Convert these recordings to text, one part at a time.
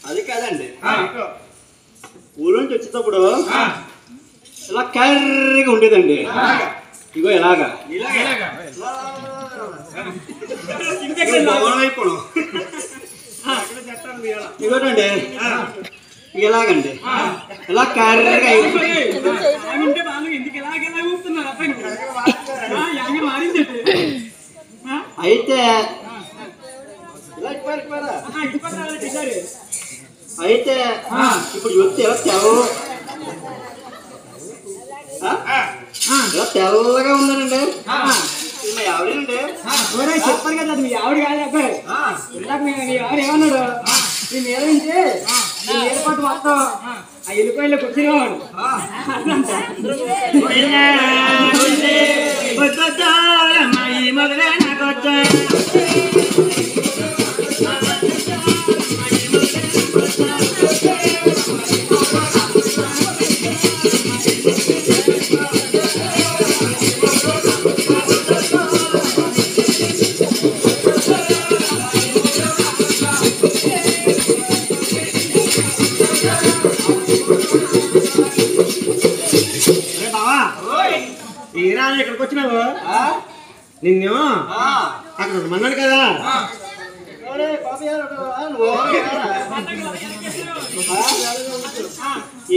అది కాదండి, ఊరు నుంచి వచ్చేటప్పుడు ఇలా కర్రీగా ఉండేదండి. ఇగో ఇలాగా ఇగోటండి, ఇలాగండి ఇలా కర్రీగా అయితే అయితే ఇప్పుడు చూస్తే ఇలా ఇలా తెల్లగా ఉందండి. మీ ఆవిడేనండి? చెప్పాను కదా, అది మీ ఆవిడ కాదు అబ్బాయి. ఇందాక మీ ఆవిడ ఏమన్నాడు, మీ మీద నుంచి మీ మీద పాటు మొత్తం ఆ ఎల్లిపాయలు కూర్చునేవాడు. ఎక్కడికి వచ్చినావు? నిన్ను అక్కడ మన్నాడు కదా.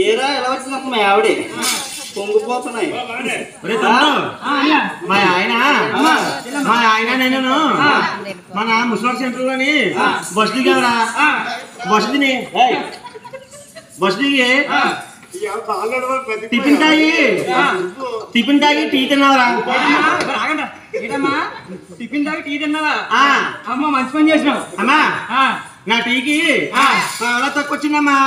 ఏరా ఎలా వచ్చినప్పుడు మా ఆవిడ పొంగిపోతున్నాయి. మా ఆయన నేను మన ముస్లిం సెంటర్ లోని బస్ దిగావరా, బస్ దిగి టిఫిన్ తాగి టీ తిన్నావరా? టిఫిన్ తాగి టీ తిన్నావా? అమ్మ మంచి పని చేసినావు అమ్మా. నా టీకి అలా తక్కువ వచ్చిందమ్మా.